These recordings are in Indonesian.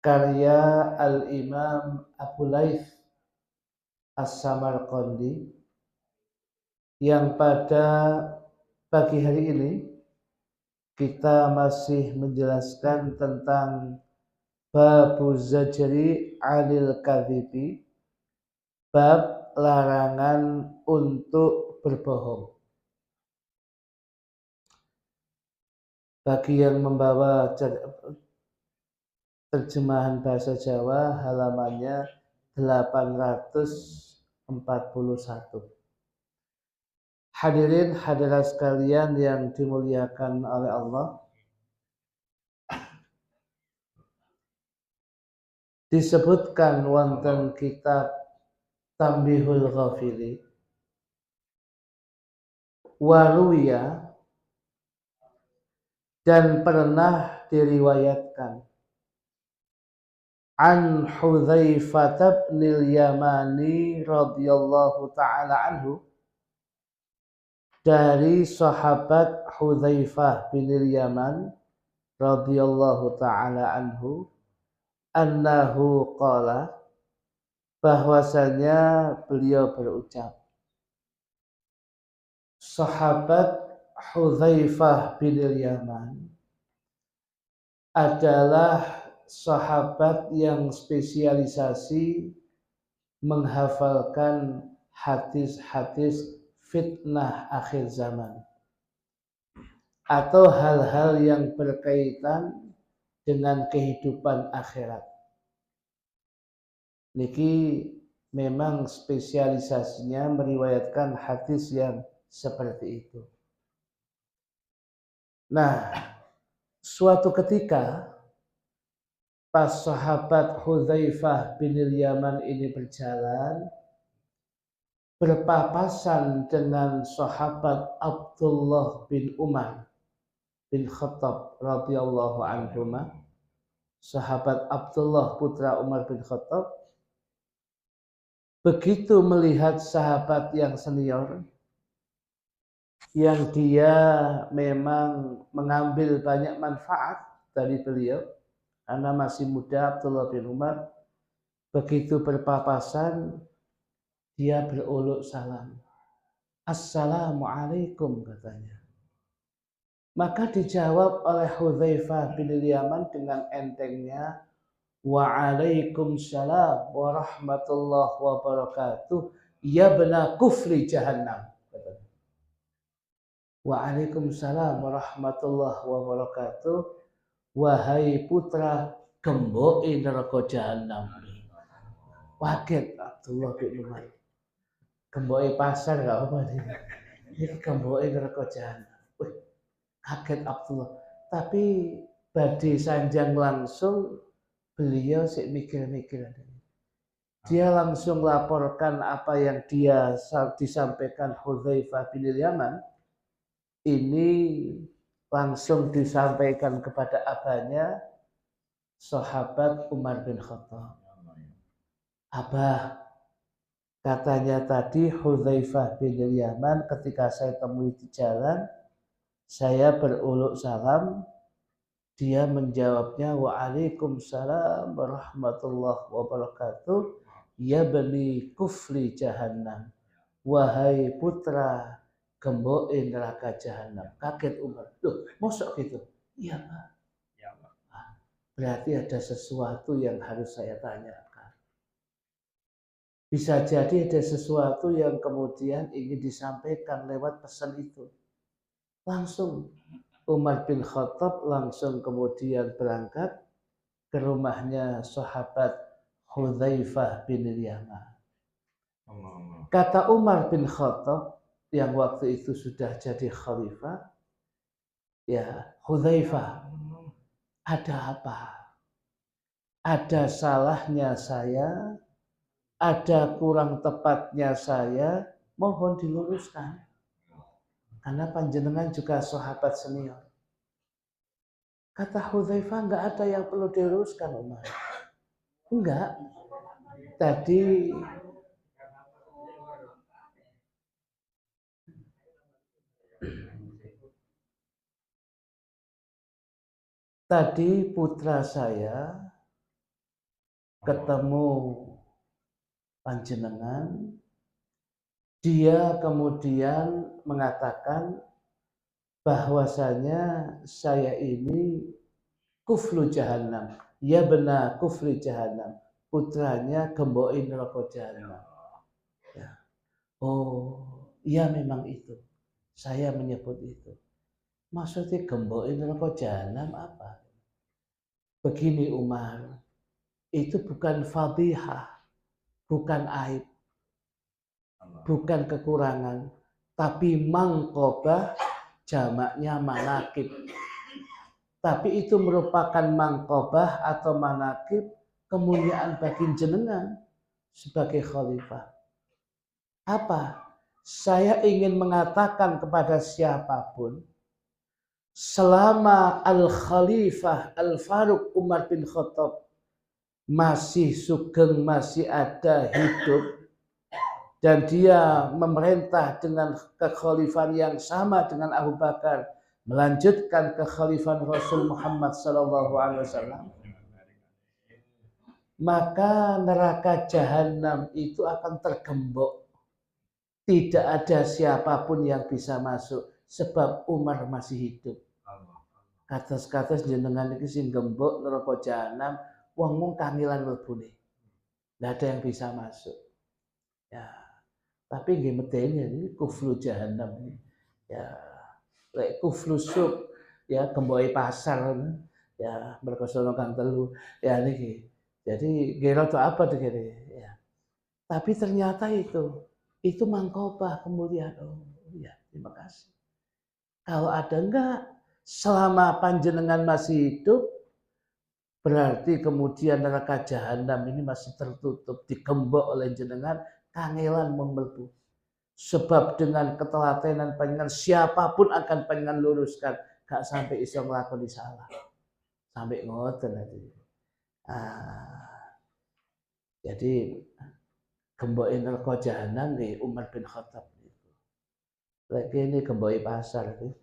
karya Al-Imam Abu Laith As-Samarqandi, yang pada pagi hari ini kita masih menjelaskan tentang babu zajri 'anil kadhibi, bab larangan untuk berbohong. Bagi yang membawa terjemahan bahasa Jawa, halamannya 841. Hadirin hadirat sekalian yang dimuliakan oleh Allah, disebutkan wonten kitab Tambihul Ghafili, waruya, dan pernah diriwayatkan, an Hudzaifah bin Yamani radhiyallahu taala anhu, dari sahabat Hudzaifah bin Yaman radhiyallahu taala anhu, annahu qala, bahwasanya beliau berucap. Sahabat Hudzaifah bin Yaman adalah sahabat yang spesialisasi menghafalkan hadis-hadis fitnah akhir zaman atau hal-hal yang berkaitan dengan kehidupan akhirat. Niki memang spesialisasinya meriwayatkan hadis yang seperti itu. Nah, suatu ketika pas sahabat Hudzaifah bin Yaman ini berjalan, berpapasan dengan sahabat Abdullah bin Umar bin Khattab radhiyallahu anhuma. Sahabat Abdullah putra Umar bin Khattab begitu melihat sahabat yang senior, yang dia memang mengambil banyak manfaat dari beliau karena masih muda, Abdullah bin Umar, begitu berpapasan dia beruluk salam. Assalamualaikum, katanya. Maka dijawab oleh Hudzaifah bin Yaman dengan entengnya, Waalaikumsalam warahmatullahi wabarakatuh, ya bena kufri jahannam. Waalaikumsalam warahmatullahi wabarakatuh, wahai putra gemboke neraka jahanam. Waget Abdullah bin Umar. Gemboke pasar gak apa nih. Ini gemboke neraka jahanam. Kaget Abdullah. Tapi badhe sanjang langsung beliau sik mikir-mikir. Dia langsung laporkan apa yang dia disampaikan Hudzaifah bin Yaman. Ini langsung disampaikan kepada abahnya, sahabat Umar bin Khattab. Abah, katanya tadi Hudzaifah bin Yaman ketika saya temui di jalan, saya beruluk salam, dia menjawabnya Waalaikumsalam warahmatullahi wabarakatuh, ya bani kufli jahannam, wahai putra gemboke neraka jahanam. Kaget Umar. Loh, mosok gitu? Iya, Pak. Berarti ada sesuatu yang harus saya tanyakan. Bisa jadi ada sesuatu yang kemudian ingin disampaikan lewat pesan itu. Langsung Umar bin Khattab langsung kemudian berangkat ke rumahnya sahabat Hudzaifah bin Yaman. Kata Umar bin Khattab yang waktu itu sudah jadi khalifah, ya Hudzaifah, ada apa? Ada salahnya saya, ada kurang tepatnya saya, mohon diluruskan. Karena panjenengan juga sahabat senior. Kata Hudzaifah, enggak ada yang perlu diluruskan, Umar. Enggak. Tadi putra saya ketemu panjenengan, dia kemudian mengatakan bahwasanya saya ini kuflu jahannam, ya benar kufli jahannam, putranya gemboi neraka jahannam. Ya. Oh, ya memang itu. Saya menyebut itu. Maksudnya gemboi neraka jahannam apa? Begini Umar, itu bukan fadihah, bukan aib, bukan kekurangan, tapi mangkobah, jamaknya manakib. Tapi itu merupakan mangkobah atau manakib kemuliaan bagi jenengan sebagai khalifah. Apa? Saya ingin mengatakan kepada siapapun, selama Al-Khalifah Al-Faruq Umar bin Khattab masih sugeng, masih ada hidup, dan dia memerintah dengan kekhalifahan yang sama dengan Abu Bakar, melanjutkan kekhalifahan Rasul Muhammad SAW, maka neraka jahanam itu akan tergembok. Tidak ada siapapun yang bisa masuk sebab Umar masih hidup. Kados-kados jenengan iki sing gembok neraka jahanam, wong kangilan mlebune. Tidak ada yang bisa masuk. Ya. Tapi nggih medeni ini kuflu jahanam ini. Ya, lek kuflu sub ya gemboi pasar ya mergo sono kang telu ya niki. Jadi gero to apa dikene ya. Tapi ternyata itu mangkobah kemuliaan. Oh ya, terima kasih. Kalau ada enggak selama panjenengan masih hidup, berarti kemudian neraka jahanam ini masih tertutup, digembok oleh jenengan, kangelan melebu. Sebab dengan ketelatenan panjenengan siapapun akan panjenengan luruskan, gak sampai iso nglakoni salah. Sampai ngoten tadi. Jadi gemboke neraka jahanam di Umar bin Khattab itu. Lagi ini gemboi pasar itu.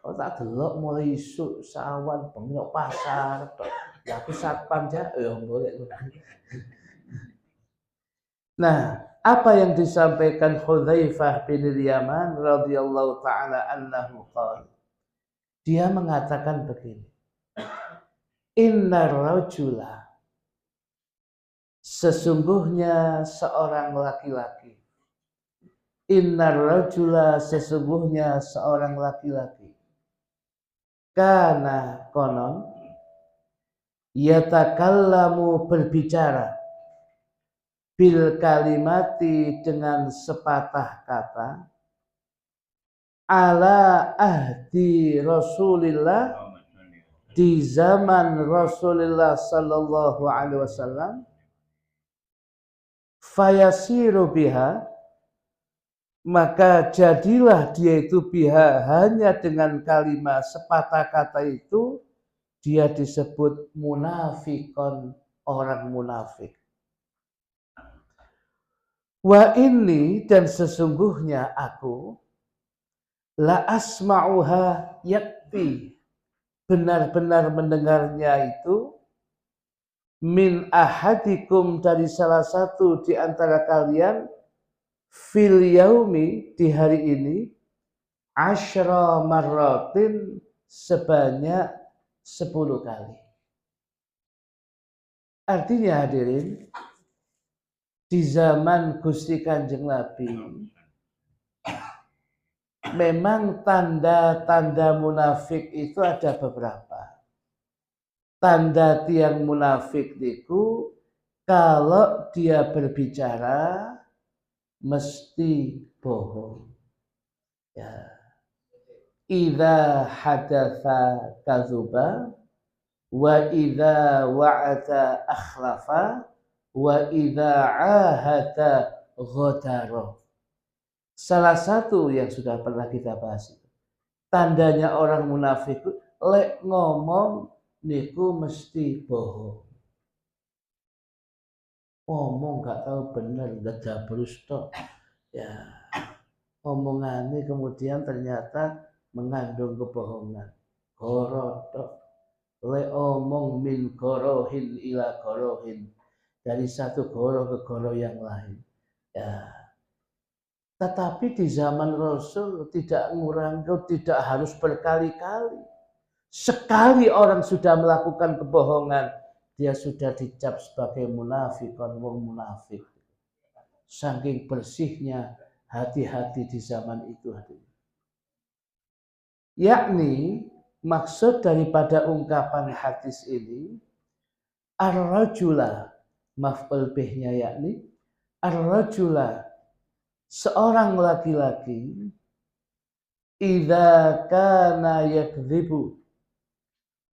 Oh tak delok mulai isuk sawan bengi pasar tok. Ya aku satpam ja ya boleh. Nah, apa yang disampaikan Hudzaifah bin Yaman radhiyallahu taala anhu qala. Dia mengatakan begini. Innar rajula, sesungguhnya seorang laki-laki. Innar rajula, sesungguhnya seorang laki-laki. Kana konon yatakallamu berbicara bil kalimati dengan sepatah kata ala ahdi Rasulillah, di zaman Rasulullah sallallahu alaihi wasallam, fayasiru biha, maka jadilah dia itu biha, hanya dengan kalimat sepatah kata itu dia disebut munafikon, orang munafik. Wa ini, dan sesungguhnya aku la asma'uha yakti, benar-benar mendengarnya itu min ahadikum, dari salah satu di antara kalian, fil yaumi, di hari ini, asyra marratin, sebanyak 10 kali. Artinya hadirin, di zaman Gusti Kanjeng Nabi memang tanda-tanda munafik itu ada beberapa. Tanda tiang munafik itu kalau dia berbicara mesti bohong. Ya. Idza hadatsa kadzuba wa idza wa'ada akhlafa wa idza ahada ghadara. Salah satu yang sudah pernah kita bahas itu. Tandanya orang munafik itu lek ngomong niku mesti bohong. Ngomong gak tahu bener, gedabrus tok. Ya. Omongannya kemudian ternyata mengandung kebohongan. Gorotok. le omong min gorohin ila gorohin, dari satu goroh ke goroh yang lain. Ya. Tetapi di zaman Rasul tidak tidak harus berkali-kali. Sekali orang sudah melakukan kebohongan, dia sudah dicap sebagai munafik, wong munafik. Saking bersihnya hati-hati di zaman itu. Yakni maksud daripada ungkapan hadis ini, ar-rajula, maf'ul bihnya yakni ar-rajula, seorang laki-laki, idza kana yakdzibu,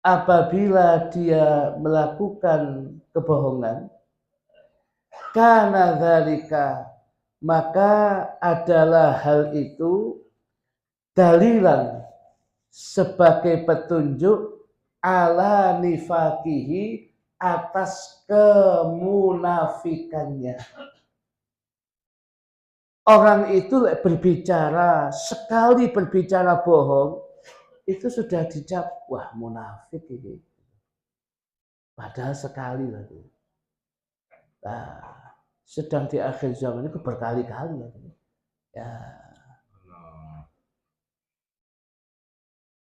apabila dia melakukan kebohongan, kana dzalika, maka adalah hal itu dalilan, sebagai petunjuk ala nifakihi, atas kemunafikannya. Orang itu berbicara, sekali berbicara bohong, itu sudah dicap, wah munafik ini. Padahal sekali lagi. Nah, sedang di akhir zaman itu berkali-kali. Ya.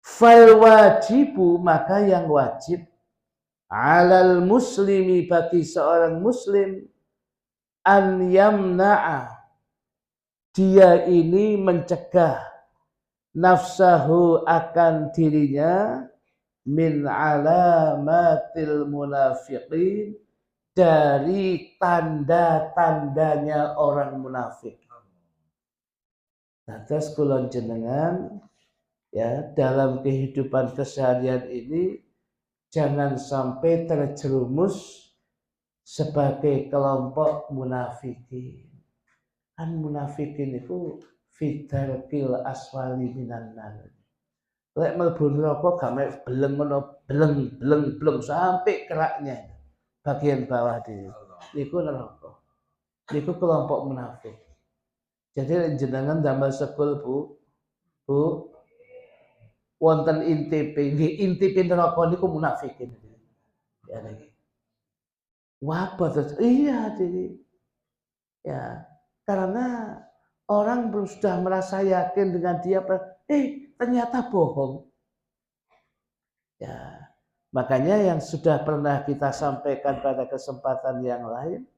Fal wajibu, maka yang wajib, alal muslimi, bagi seorang muslim, an yamna'a, dia ini mencegah nafsahu, akan dirinya, min alamatil munafiqin, dari tanda-tandanya orang munafik. Terus kula jenengan ya, dalam kehidupan keseharian ini jangan sampai terjerumus sebagai kelompok munafikin. Kan munafikin itu fitarkil aswali minan nar. Lek mlebu neraka gak beleng sampai keraknya bagian bawah diri. Niku neraka. Niku kelompok munafik. Jadi jenengan damel sekul Bu, wonten intip, nggih intip neraka niku munafikin. Ya niki. Wabah terus iya jadi. Ya, karena orang sudah merasa yakin dengan dia, ternyata bohong. Ya, makanya yang sudah pernah kita sampaikan pada kesempatan yang lain,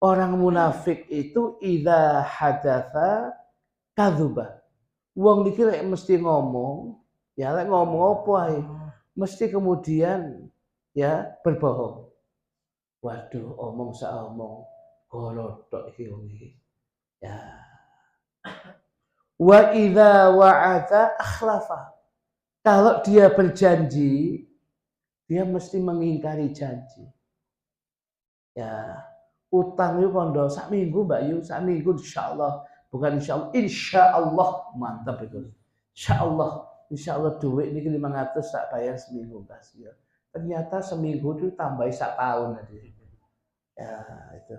orang munafik itu idza hadatsa kadzuba. Wong niki lek mesti ngomong, ya lek ngomong apa ae, mesti kemudian ya berbohong. Waduh, omong saomong gorotok iki wong iki. Ya. Wa idza wa'ada akhlafa. Kalau dia berjanji, dia mesti mengingkari janji. Ya, utang itu kondo sak minggu Mbak Yu, sak minggu insyaallah, bukan insyaallah, insyaallah, mantap itu. Insyaallah duit niki 500 tak bayar seminggu kasih. Ternyata seminggu itu tambah sak tahun tadi. Ya, itu.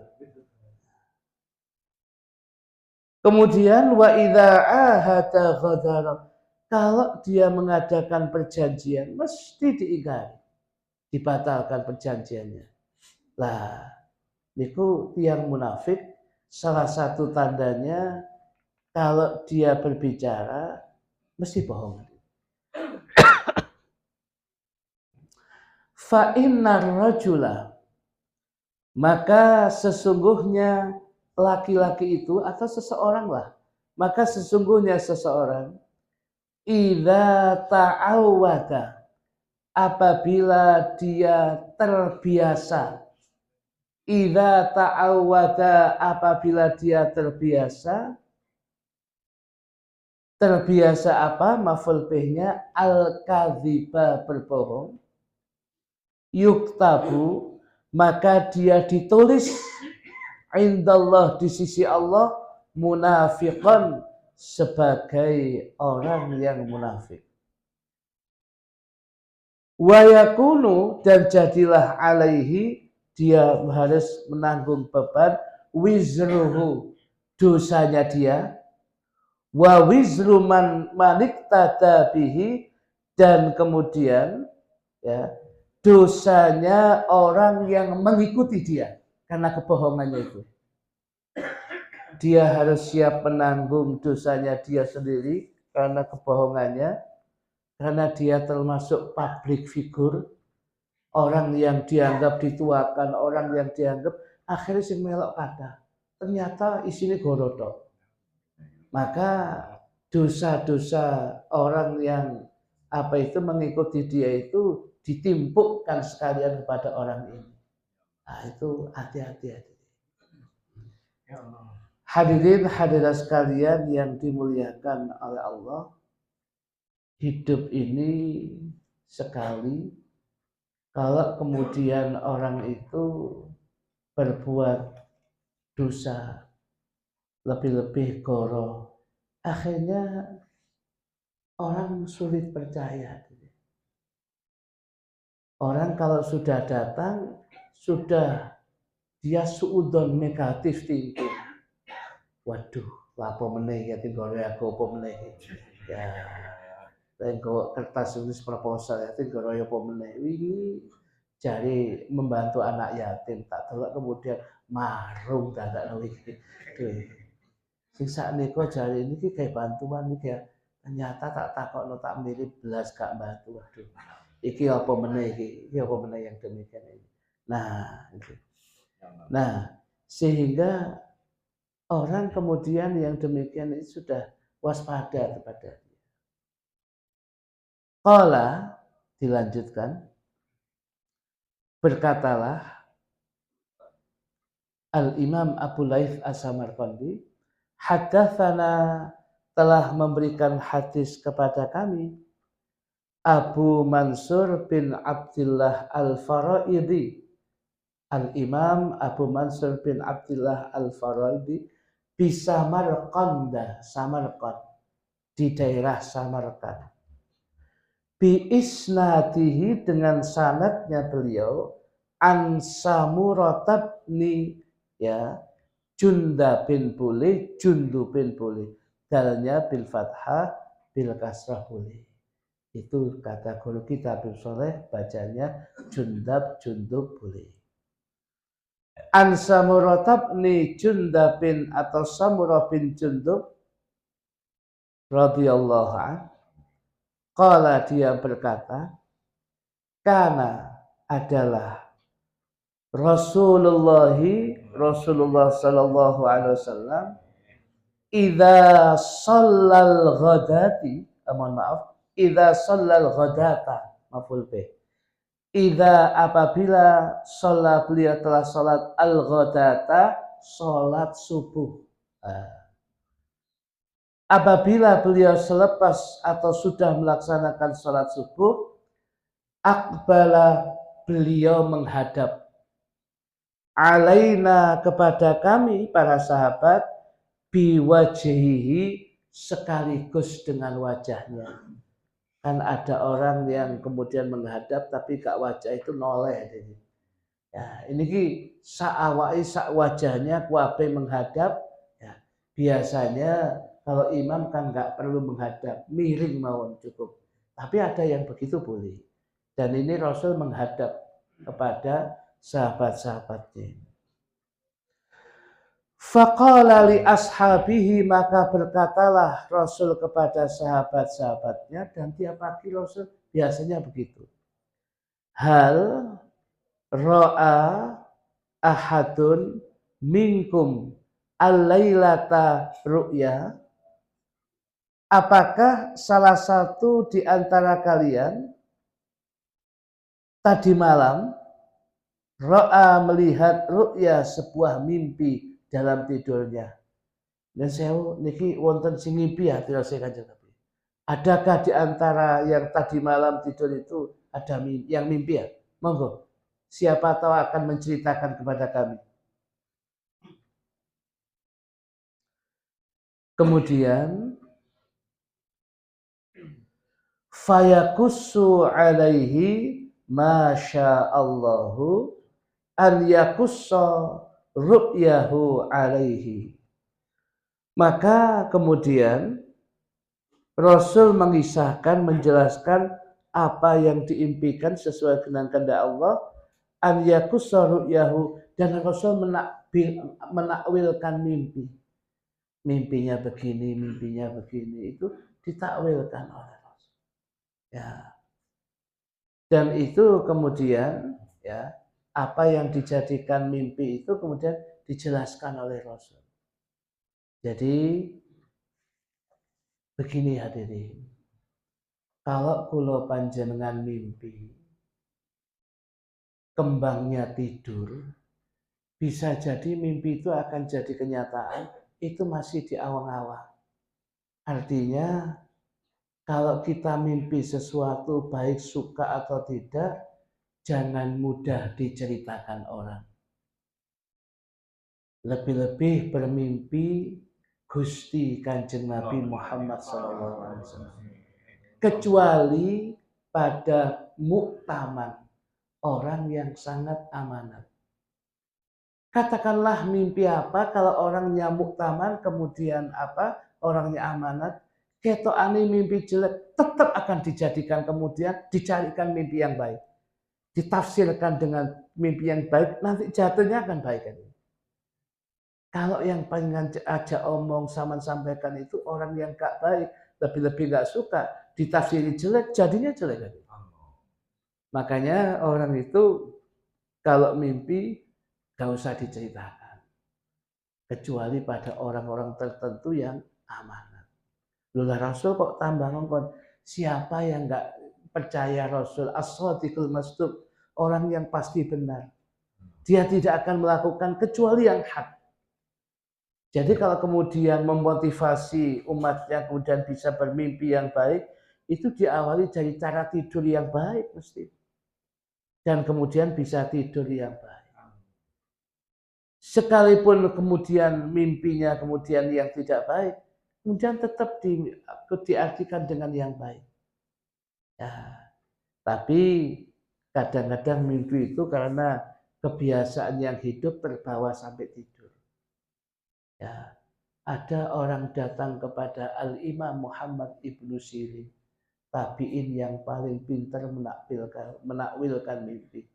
Kemudian wa idza ahada ghadara. Kalau dia mengadakan perjanjian mesti diingkari. Dibatalkan perjanjiannya. Lah, niku tiang munafik, salah satu tandanya kalau dia berbicara mesti bohong. Fa innar rajula, maka sesungguhnya laki-laki itu atau seseorang lah, maka sesungguhnya seseorang idza ta'awwada, apabila dia terbiasa, idza ta'awwada, apabila dia terbiasa apa? Maf'ul bihnya al-kadziba, berbohong, yuktabu, maka dia ditulis indallah, di sisi Allah, munafiqan, sebagai orang yang munafik. Wa yakunu, dan jadilah alaihi, dia harus menanggung beban, wizruhu, dosanya dia, wa wizru man maniktada bihi, dan kemudian ya, dosanya orang yang mengikuti dia karena kebohongannya itu. Dia harus siap menanggung dosanya dia sendiri karena kebohongannya, karena dia termasuk public figure, orang yang dianggap dituakan, orang yang dianggap akhirnya sing melok kata. Ternyata isinya gorotok. Maka dosa-dosa orang yang mengikuti dia itu ditimpukkan sekalian kepada orang ini. Nah, itu hati-hati. Ya Allah. Hadirin hadirat sekalian yang dimuliakan oleh Allah, hidup ini sekali, kalau kemudian orang itu berbuat dosa lebih-lebih goro, akhirnya orang sulit percaya. Orang kalau sudah datang, sudah dia suudon negatif thinking. Waduh, lapo meneh ya tinggal aku apa meneh. Ya. Tenggo kertas tulis proposal ya tinggal apa meneh. Wingi jari membantu anak yatim tak delok kemudian marung dadakno iki. Sing sakniko jari niki kayak bantuan niki ya. Ternyata tak takokno tak mirip belas gak bantu. Waduh. Iki apa meneh iki? Iki apa meneh yang demikian ini. Nah, itu. Nah, sehingga orang kemudian yang demikian itu sudah waspada kepada dia. Qala, dilanjutkan, berkatalah Al-Imam Abu Laith As-Samarqandi, hadatsana, telah memberikan hadis kepada kami Abu Mansur bin Abdullah Al-Faraidi. Al-Imam Abu Mansur bin Abdullah Al-Faraidi di Samarqand, di daerah Samarqand. Bi isnadihi, dengan sanadnya beliau, an Samurah bin Jundu bin Bulih, dalnya bil fathah bil kasrah Bulih. Itu kata guru kita Abdul Soleh, bacanya Jundub Bulih. An Samurah bin Jundabin atau Samurah bin Jundub radhiyallahu anhu, qala, dia berkata, kana, adalah Rasulullah sallallahu alaihi wasallam idza shallal ghadati, idza shallal ghadata, maf'ul bih. Idza, apabila sholat, beliau telah sholat al-ghadata, sholat subuh. Apabila beliau selepas atau sudah melaksanakan sholat subuh, akbala, beliau menghadap, alaina, kepada kami para sahabat, biwajhihi, sekaligus dengan wajahnya. Kan ada orang yang kemudian menghadap tapi gak wajah itu noleh. Ya, ini ki sa'awai sak wajahnya kuape menghadap. Ya, biasanya kalau imam kan gak perlu menghadap, miring mawon cukup. Tapi ada yang begitu boleh. Dan ini Rasul menghadap kepada sahabat-sahabatnya. Faqala li ashabihi, maka berkatalah Rasul kepada sahabat-sahabatnya, dan tiap pagi Rasul biasanya begitu. Hal ra'a ahadun minkum al-lailata ru'ya, apakah salah satu di antara kalian tadi malam ra'a, melihat ru'ya, sebuah mimpi dalam tidurnya. Dan saya niki wonten sing ngimpi ya, tidak saya kanjeng Nabi. Adakah di antara yang tadi malam tidur itu ada yang mimpi ya? Monggo. Siapa tahu akan menceritakan kepada kami. Kemudian fayakussu alaihi masyaallahu an yakussa ru'yahu alaihi. Maka kemudian Rasul mengisahkan, menjelaskan apa yang diimpikan sesuai dengan kehendak Allah, an yakussa ru'yahu, dan Rasul menakwilkan mimpi. Mimpinya begini, itu ditakwilkan oleh Rasul. Ya. Dan itu kemudian ya, apa yang dijadikan mimpi itu kemudian dijelaskan oleh Rasul. Jadi begini hadirin, kalau kula panjenengan mimpi kembangnya tidur, bisa jadi mimpi itu akan jadi kenyataan, itu masih di awang-awang. Artinya kalau kita mimpi sesuatu baik suka atau tidak, jangan mudah diceritakan orang. Lebih-lebih bermimpi Gusti Kanjeng Nabi Muhammad SAW. Kecuali pada muktaman, orang yang sangat amanat. Katakanlah mimpi apa kalau orangnya muktaman, kemudian apa orangnya amanat, ketokane mimpi jelek tetap akan dijadikan kemudian dicarikan mimpi yang baik. Ditafsirkan dengan mimpi yang baik, nanti jatuhnya akan baik. Kalau yang pengen ajak omong sama sampaikan itu orang yang gak baik, lebih-lebih gak suka, ditafsiri jelek, jadinya jelek. Makanya orang itu kalau mimpi gak usah diceritakan. Kecuali pada orang-orang tertentu yang amanat. Lula Rasul kok tambah ngomong, siapa yang gak percaya Rasul, as-shadiqul masduq, orang yang pasti benar. Dia tidak akan melakukan kecuali yang hak. Jadi kalau kemudian memotivasi umatnya kemudian bisa bermimpi yang baik, itu diawali dari cara tidur yang baik mesti. Dan kemudian bisa tidur yang baik. Sekalipun kemudian mimpinya kemudian yang tidak baik, kemudian tetap diartikan dengan yang baik. Ya, tapi kadang-kadang mimpi itu karena kebiasaan yang hidup terbawa sampai tidur. Ya, ada orang datang kepada Al-Imam Muhammad Ibnu Sirin, tabi'in yang paling pintar menakwilkan mimpi.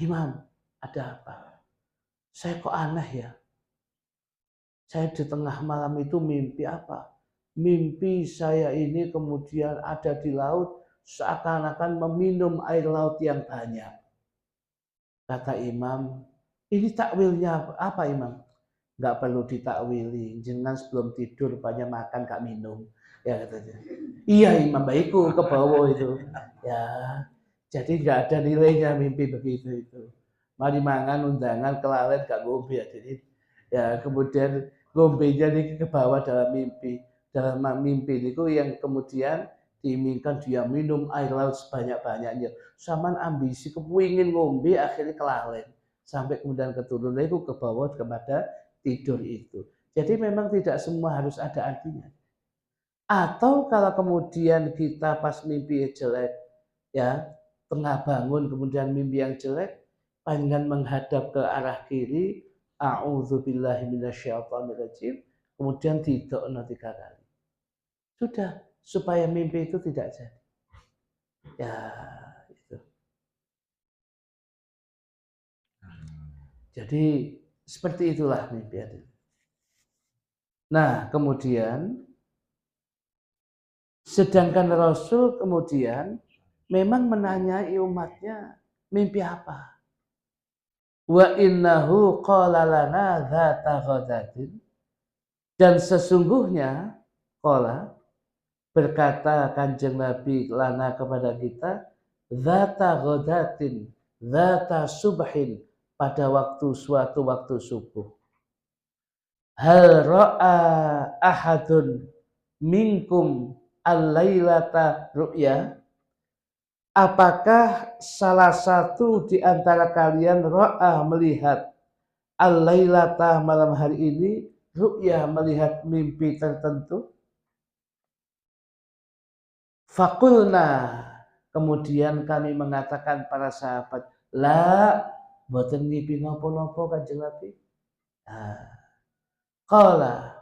Imam, ada apa? Saya kok aneh ya? Saya di tengah malam itu mimpi apa? Mimpi saya ini kemudian ada di laut, seakan-akan meminum air laut yang banyak. Kata Imam, ini takwilnya apa Imam? Nggak perlu ditakwili, jangan sebelum tidur banyak makan gak minum, ya katanya. Iya Imam, baikku ke bawah itu, ya. Jadi nggak ada nilainya mimpi begitu itu. Mari mangan undangan kelalen gak ngombe ya, jadi ya kemudian ngombenya ini ke bawah dalam mimpi. Dalam mimpi itu yang kemudian diinginkan dia minum air laut sebanyak-banyaknya. Saman ambisi kepingin ngombe akhirnya kelalen. Sampai kemudian keturunan itu ke bawah kepada tidur itu. Jadi memang tidak semua harus ada artinya. Atau kalau kemudian kita pas mimpi jelek, ya tengah bangun kemudian mimpi yang jelek, panjenengan menghadap ke arah kiri, a'udzubillahi minasyaitonirrajim, kemudian didokno 3 kali. Sudah, supaya mimpi itu tidak jadi. Ya, itu. Jadi seperti itulah mimpi itu. Nah, kemudian sedangkan Rasul kemudian memang menanyai umatnya mimpi apa. Wa innahu qala lana dzata ghadatin, dan sesungguhnya qala berkata Kanjeng Nabi lana kepada kita, dzata ghadatin, dzata subhin, pada suatu waktu subuh. Hal ra'a ahadun minkum al-lailata ru'ya? Apakah salah satu di antara kalian ra'a melihat al-lailata malam hari ini, ru'ya melihat mimpi tertentu? Fakulna, kemudian kami mengatakan para sahabat, la boten ngipi nopo-nopo Kanjeng Nabi. Qala,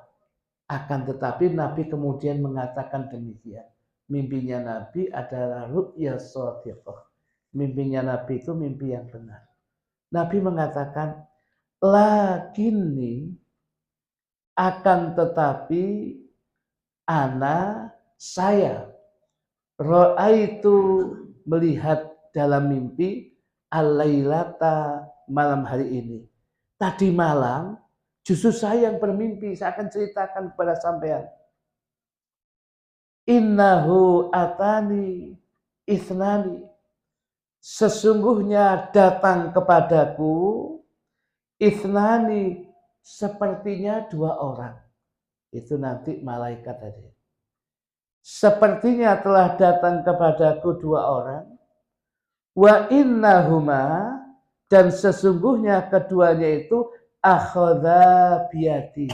akan tetapi Nabi kemudian mengatakan demikian. mimpinya Nabi adalah ru'ya shadiqah. Mimpinya Nabi itu mimpi yang benar. Nabi mengatakan, lakinni, akan tetapi saya ra'aitu, melihat dalam mimpi, al-lailata, malam hari ini. Tadi malam justru saya yang bermimpi. Saya akan ceritakan kepada sampean. Innahu atani ithnani, sesungguhnya datang kepadaku ithnani, sepertinya 2 orang. Itu nanti malaikat tadi. Sepertinya telah datang kepadaku 2 orang. Wa innahuma, dan sesungguhnya keduanya itu akhadha biyadi.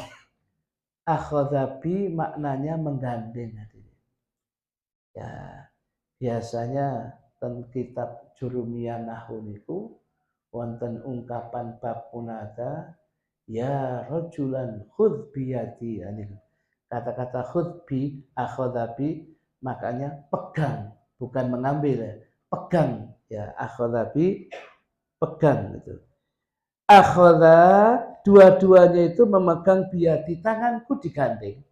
Akhadha bi maknanya menggandeng. Ya, biasanya dalam kitab Jurumiyah Nahwu niku wonten ungkapan bab munada, ya rajulan khudh biyadi. Kata-kata khudh bi, akhadha bi, makanya pegang, bukan mengambil ya. Pegang, ya akhadha bi, pegang itu. Akhadha, dua-duanya itu memegang biyadi, tanganku digandeng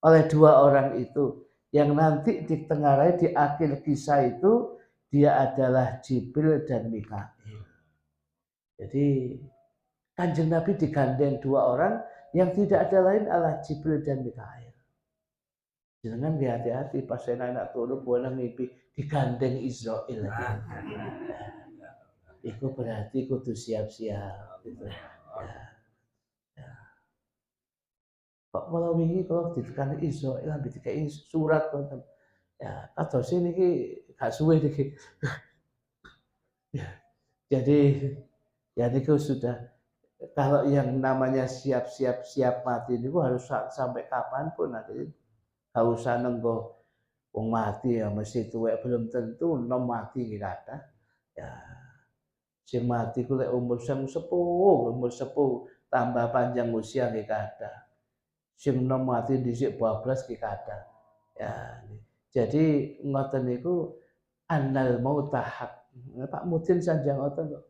oleh 2 orang itu. Yang nanti ditengarai di akhir kisah itu, dia adalah Jibril dan Mikail. Jadi Kanjeng Nabi digandeng 2 orang yang tidak ada lain adalah Jibril dan Mikail. Jangan hati-hati pas enak turun boleh mimpi digandeng Israel. Itu berarti kudu siap-siap gitu. Ya. Kok malah wingi kalau ditekan Israel ambil dikai surat konten. Ya, kados niki gak suwe niki. Ya. Jadi ya niku sudah, kalau yang namanya siap mati niku harus sampai kapanpun nanti. Gak usah nenggo wong mati ya mesti tuwek, belum tentu nom mati iki kata. Ya. Sing mati ku lek umur sepuh tambah panjang usia iki kata. Sing nom mati dhisik bablas ki kathah. Ya, jadi ngoten niku annal mautahak. Pak Mudin sanjang ngoten kok.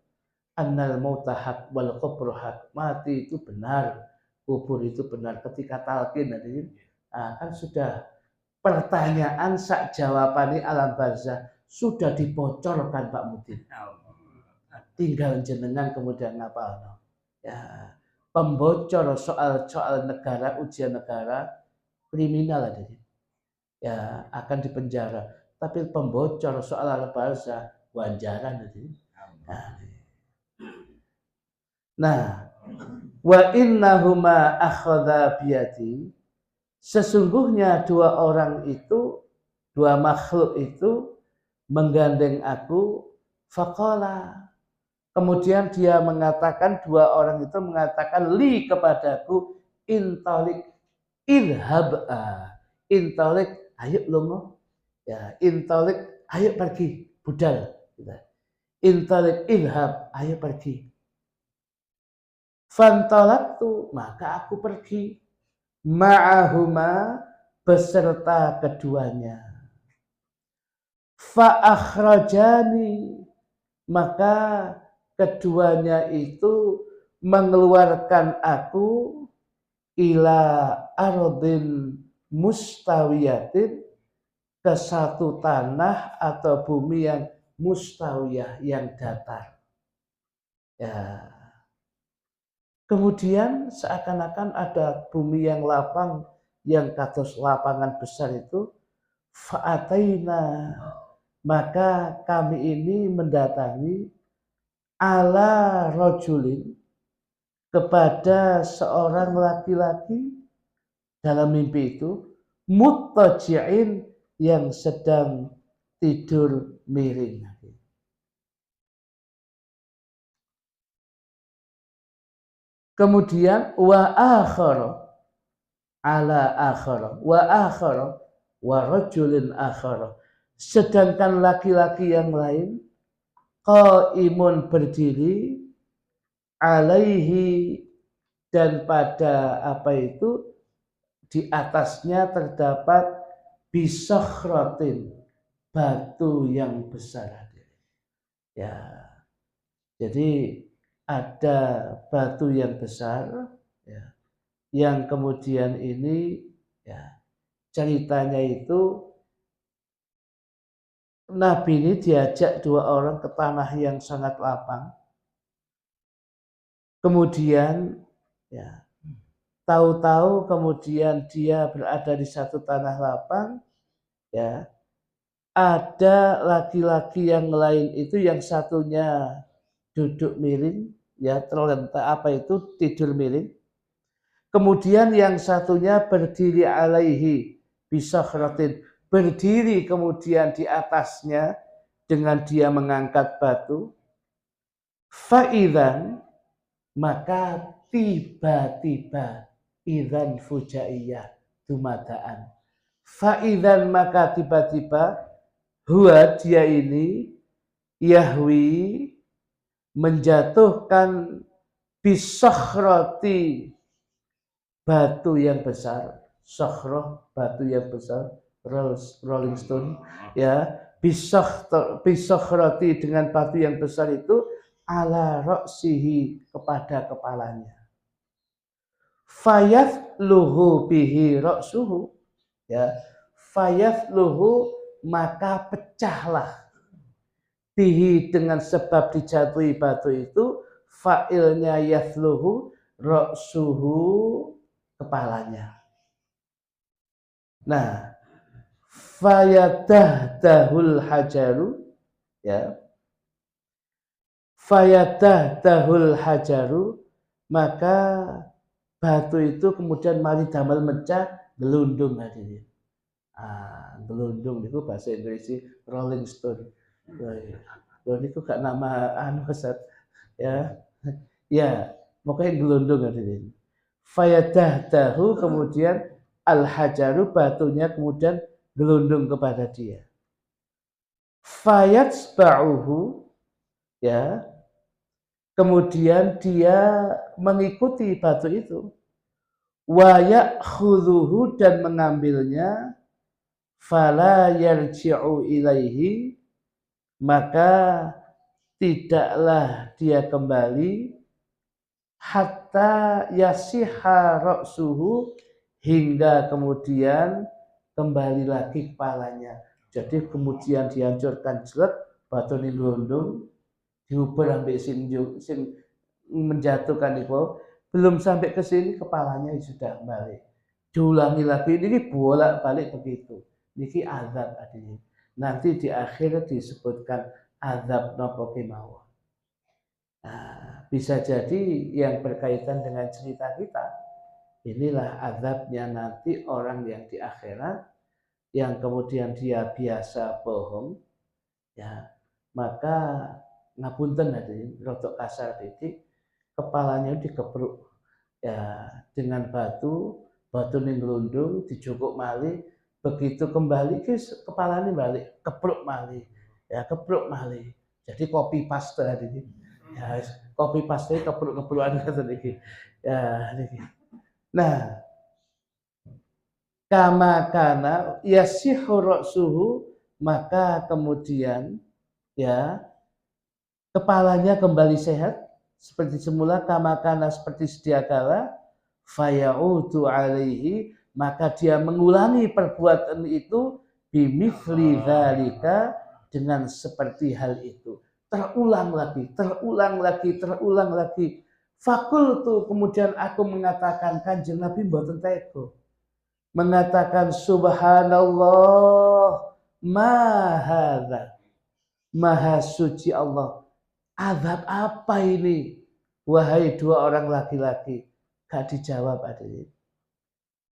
Annal mautahak wal qabru hak. Mati itu benar, kubur itu benar. Ketika talqin nanti kan sudah pertanyaan sak jawabane alam barzah sudah dibocorkan Pak Mudin. Tinggal jenengan kemudian ngapalno. Ya. Pembocor soal negara, ujian negara, kriminal ada, ya akan dipenjara. Tapi pembocor soal al-barzah, wajaran ada. Nah, wa innahuma akhadha biyadi, sesungguhnya 2 orang itu, 2 makhluk itu menggandeng aku, faqala. Kemudian dia mengatakan, 2 orang itu mengatakan li kepadaku, intalik idhab'a. Intalik, ayo lungo. Ya, intalik, ayo pergi, budal. Intalik idhab, ayo pergi. Fantalaktu, maka aku pergi. Ma'ahuma, beserta keduanya. Fa'akhrajani, maka keduanya itu mengeluarkan aku ila ardin mustawiyatin, ke satu tanah atau bumi yang mustawiyah, yang datar. Ya. Kemudian seakan-akan ada bumi yang lapang, yang kados lapangan besar itu. Fa'ataina, maka kami ini mendatangi ala rajulin, kepada seorang laki-laki dalam mimpi itu, muttaji'in, yang sedang tidur miring. Kemudian wa akhara ala akhara wa akhara wa rajulin akhara, sedangkan laki-laki yang lain qaimun, berdiri, alaihi, dan pada apa itu, di atasnya terdapat bisakhratin, batu yang besar. Ya, jadi ada batu yang besar, ya, yang kemudian ini, ya, ceritanya itu Nabi ini diajak 2 orang ke tanah yang sangat lapang. Kemudian, ya, tahu-tahu kemudian dia berada di satu tanah lapang, ya, ada laki-laki yang lain itu yang satunya duduk miring, ya, terlentang, apa itu, tidur miring. Kemudian yang satunya berdiri alaihi bisakhratin, berdiri kemudian di atasnya dengan dia mengangkat batu. Fa'idzan, maka tiba-tiba, idzan fujaiyah, dumadaan. Fa'idzan, maka tiba-tiba, huwa, dia ini, yahwi, menjatuhkan bisakhrati, batu yang besar, sakhroh, batu yang besar, Rolling Stone, ya, bisakhrati, dengan batu yang besar itu, ala roksihi, kepada kepalanya. Fayat luhu bihi roksuhu, ya, fayat luhu, maka pecahlah, bihi, dengan sebab dijatuhi batu itu, fa'ilnya yathluhu, roksuhu, kepalanya. Nah, fayadahdahul hajaru, ya, fayadahdahul hajaru, maka batu itu kemudian mari damel mecah, gelundung hadirin. Gelundung itu bahasa Inggris Rolling Stone. Loh itu gak nama anu Ustaz, ya. Ya, pokoknya gelundung hadirin. Fayadahdahu, kemudian al-hajaru, batunya kemudian gelundung kepada dia. Fayatsba'uhu, ya, kemudian dia mengikuti batu itu. Wa ya'khudhuhu, dan mengambilnya. Fala yarji'u ilaihi, maka tidaklah dia kembali, hatta yasiha ra'suhu, hingga kemudian kembali lagi kepalanya. Jadi kemudian dihancurkan jelek, batu ini gelundung, diuber sampai sing menjatuhkan itu, belum sampai ke sini kepalanya sudah balik. Diulangi lagi, ini bolak-balik begitu. Niki azab adanya. Nanti di akhir disebutkan azab nopo kemawon. Nah, bisa jadi yang berkaitan dengan cerita kita, inilah azabnya nanti orang yang di akhirat, yang kemudian dia biasa bohong, ya, maka ngapunten hadirin, rotok kasar titik, kepalanya dikepruk, ya, dengan batu ini ngelundung, dijukuk malih, begitu kembali kepalanya balik, kepruk malih, ya, kepruk malih. Jadi copy paste hadirin. Ya, copy paste kepruk-keprukan ngoten iki. Ya, niki. Nah, kama kana yasihu ra'suhu, maka kemudian, ya, kepalanya kembali sehat seperti semula, kama kana, seperti sedia kala, fayaudu alaihi, maka dia mengulangi perbuatan itu, bimithli dzalika, dengan seperti hal itu. Terulang lagi. Fakultu, kemudian aku mengatakan, Kanjeng Nabi mboten tega, mengatakan subhanallah, maha suci Allah, azab apa ini wahai 2 orang laki-laki? Gak dijawab hadirin.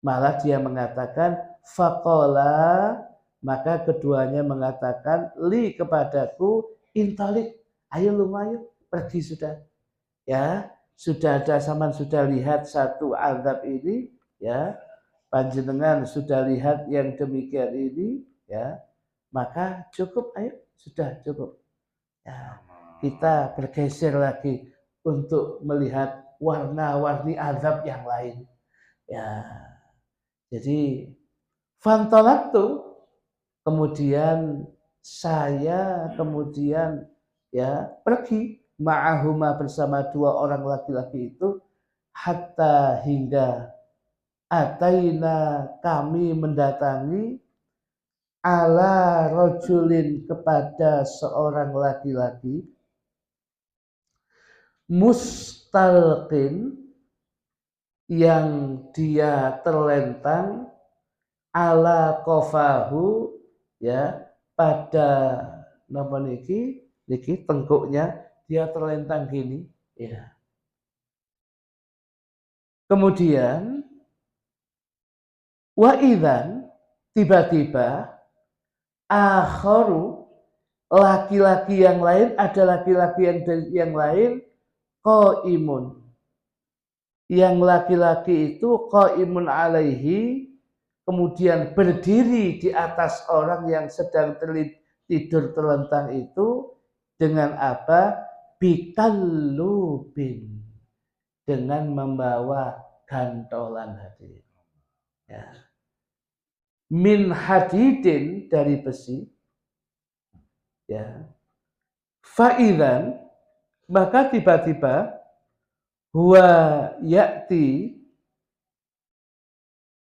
Malah dia mengatakan faqala, maka keduanya mengatakan li, kepadaku, intalik, ayo lumayan, pergi sudah. Ya, sudah ada zaman, sudah lihat satu azab ini, ya, panjenengan sudah lihat yang demikian ini, ya, maka cukup, ayo, sudah cukup. Ya, kita bergeser lagi untuk melihat warna-warni azab yang lain. Ya, jadi fantolaktu, kemudian saya kemudian ya pergi ma'ahuma bersama dua orang laki-laki itu hatta hingga ataina kami mendatangi ala rojulin kepada seorang laki-laki mustalqin yang dia terlentang ala kofahu ya pada nama niki tengkuknya dia terlentang gini ya. Kemudian wa idzan tiba-tiba akharu laki-laki yang lain ada laki-laki yang lain qaimun yang laki-laki itu qaimun alaihi kemudian berdiri di atas orang yang sedang tidur terlentang itu dengan apa? Bikalubin dengan membawa gantolan hadirin. Ya. Min hadidin dari besi. Ya. Fa'idan maka tiba-tiba huwa ya'ti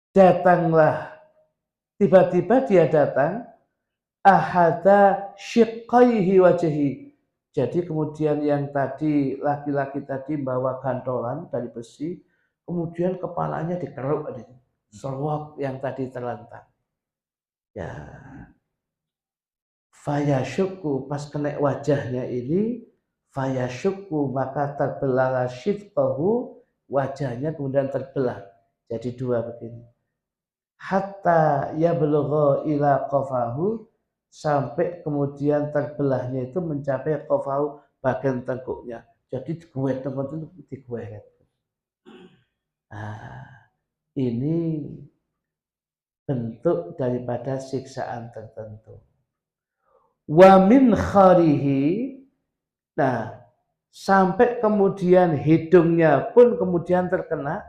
datanglah tiba-tiba dia datang ahada syiqqaihi wajhi. Jadi kemudian yang tadi laki-laki tadi bawa gantolan dari besi, kemudian kepalanya dikeruk seruak yang tadi terlentang. Ya. Fayasyukku pas kena wajahnya ini fayasyukku maka terbelah syidqahu wajahnya kemudian terbelah jadi dua begini. Hatta yablugha ila qafahu sampai kemudian terbelahnya itu mencapai qafahu bagian tengkuknya. Jadi gue tengkuk itu digueret. Nah, ini bentuk daripada siksaan tertentu. Wa min kharihi nah sampai kemudian hidungnya pun kemudian terkena.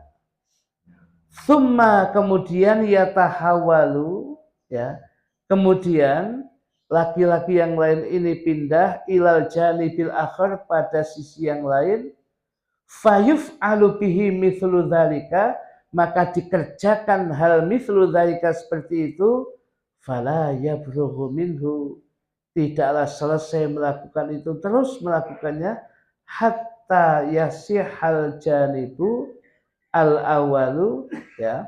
Summa kemudian yatahawalu ya. Kemudian laki-laki yang lain ini pindah ilal janibil akhir pada sisi yang lain. Fayuf'alu bihi mithlu dzalika maka dikerjakan hal mithlu dzalika seperti itu fala yabrughu minhu tidaklah selesai melakukan itu terus melakukannya hatta yasihal janibu al awalu ya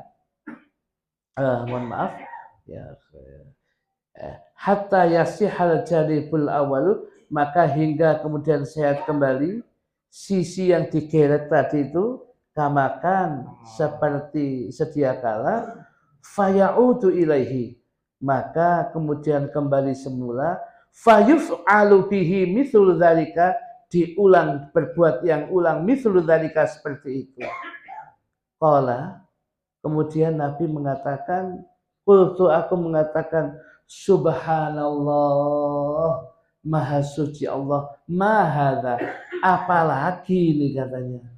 mohon maaf ya hatta yasihal janibul awalu maka hingga kemudian sehat kembali sisi yang digeret tadi itu kamakan seperti sedia kala fayaudu ilaihi maka kemudian kembali semula fayuf'alu bihi mithlu dzalika diulang berbuat yang ulang mithlu dzalika seperti itu. Qala kemudian Nabi mengatakan qultu aku mengatakan subhanallah maha suci Allah mahadza apalagi ini katanya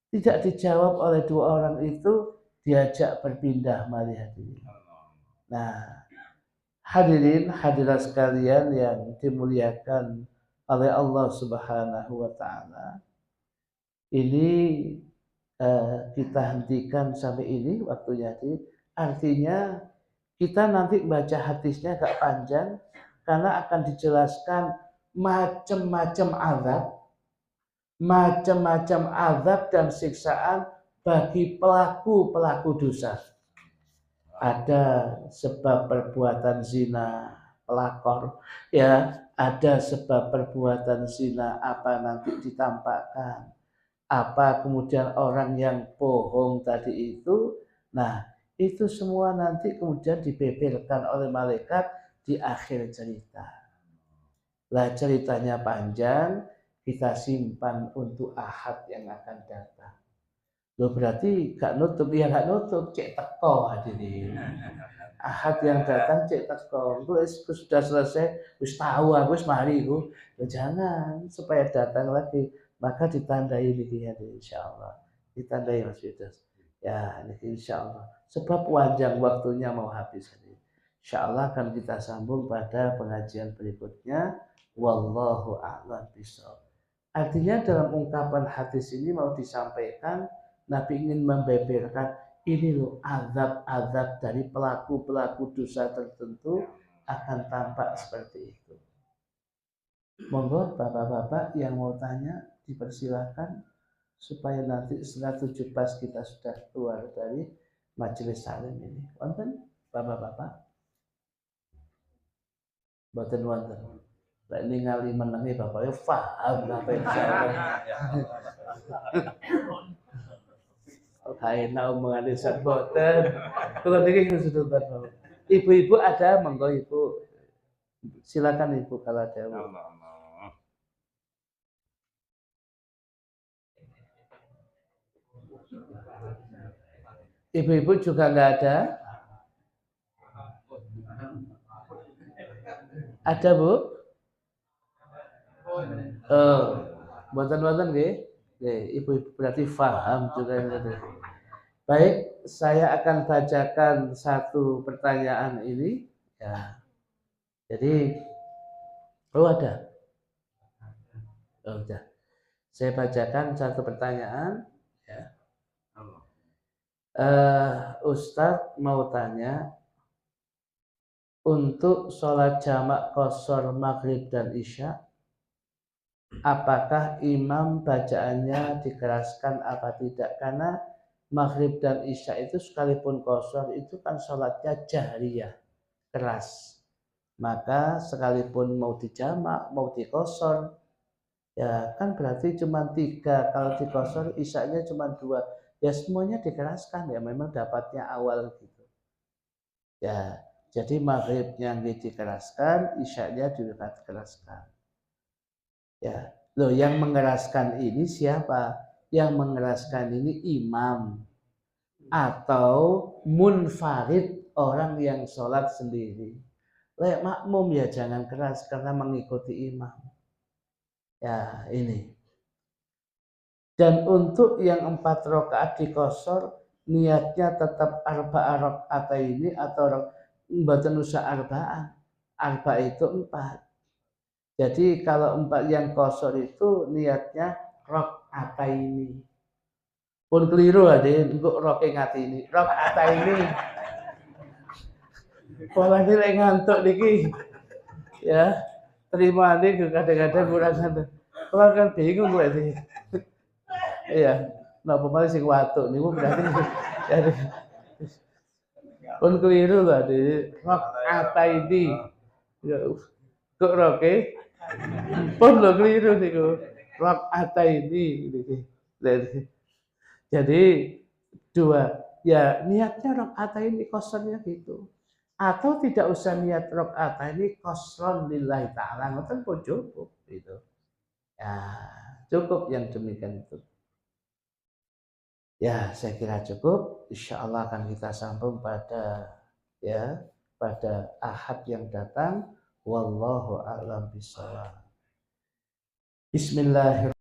tidak dijawab oleh dua orang itu diajak berpindah melihat ini. Nah hadirin hadirat sekalian yang dimuliakan oleh Allah Subhanahu wa taala. Ini kita hentikan sampai ini waktunya. Artinya kita nanti baca hadisnya agak panjang karena akan dijelaskan macam-macam azab dan siksaan bagi pelaku dosa. Ada sebab perbuatan zina pelakor ya ada sebab perbuatan zina apa nanti ditampakkan apa kemudian orang yang bohong tadi itu nah itu semua nanti kemudian dibeberkan oleh malaikat di akhir cerita lah ceritanya panjang kita simpan untuk ahad yang akan datang. Loh berarti gak nutup cek teko hadirin. Ahad yang datang cek teko. Sudah selesai, wis tahu aku wis mari iku. Jangan supaya datang lagi, maka ditandai niki hadirin insyaallah. Ditandai Mas Yudus. Ya, niki insyaallah. Sebab panjang waktunya mau habis hadirin. Insyaallah akan kita sambung pada pengajian berikutnya. Wallahu a'lam bishawab. Artinya dalam ungkapan hadis ini mau disampaikan Nabi ingin membeberkan ini loh azab-azab dari pelaku-pelaku dosa tertentu akan tampak seperti itu. Monggo bapak-bapak yang mau tanya dipersilahkan supaya nanti setelah 7 pas kita sudah keluar dari majelis salim ini. Wonten bapak-bapak? Mboten wonten. Lek ningali menengi bapaknya paham apa insyaallah. Kae enak omongane sak boten. Kula niki kesudutan Bapak. Ibu-ibu ada monggo Ibu. Silakan Ibu kalau ada. Ibu-ibu juga enggak ada? Ada Bu? Oh, boten-boten nggih. Nggih, ibu-ibu berarti paham juga ini. Baik, saya akan bacakan satu pertanyaan ini. Ya. Jadi, ada. Oh, udah. Saya bacakan satu pertanyaan. Ya. Ustadz mau tanya, untuk sholat jamak qashar maghrib dan isya, apakah imam bacaannya dikeraskan apa tidak? Karena maghrib dan isya itu sekalipun qashar itu kan sholatnya jahriyah, keras. Maka sekalipun mau dijamak, mau diqashar, ya kan berarti cuma 3. Kalau diqashar isyanya cuma 2. Ya semuanya dikeraskan, ya memang dapatnya awal gitu. Ya, jadi maghribnya dikeraskan, isyanya juga dikeraskan. Ya, loh yang mengeraskan ini siapa? Yang mengeraskan ini imam atau munfarid, orang yang sholat sendiri. Lek makmum ya jangan keras karena mengikuti imam. Ya ini. Dan untuk yang 4 rakaat diqashar, niatnya tetap arba'ah rakaat ini atau mboten usah arba'ah. Arba itu 4. Jadi kalau 4 yang qashar itu niatnya rakaat ini. Pun keliru ade untuk rakaat ini. Rakaat ini. Pola ini lek ngantuk niki. Ya, terima nih kadang-kadang kurang ngantuk. Kalau kan bingung gue sih. Iya, napa malah sing watuk niku berarti jadi pun keliru lah di rakaat ini. Ya, kok roke? Pun lo keliru niku. Rakaat ini. Jadi 2, ya niatnya rakaat ini qasharnya gitu. Atau tidak usah niat rakaat ini qashron lillahi ta'ala, ngoten pun cukup gitu. Ya, cukup yang demikian itu. Ya, saya kira cukup. Insya Allah akan kita sambung pada Ahad yang datang. Wallahu a'lam bishawab. Bismillahirrahmanirrahim.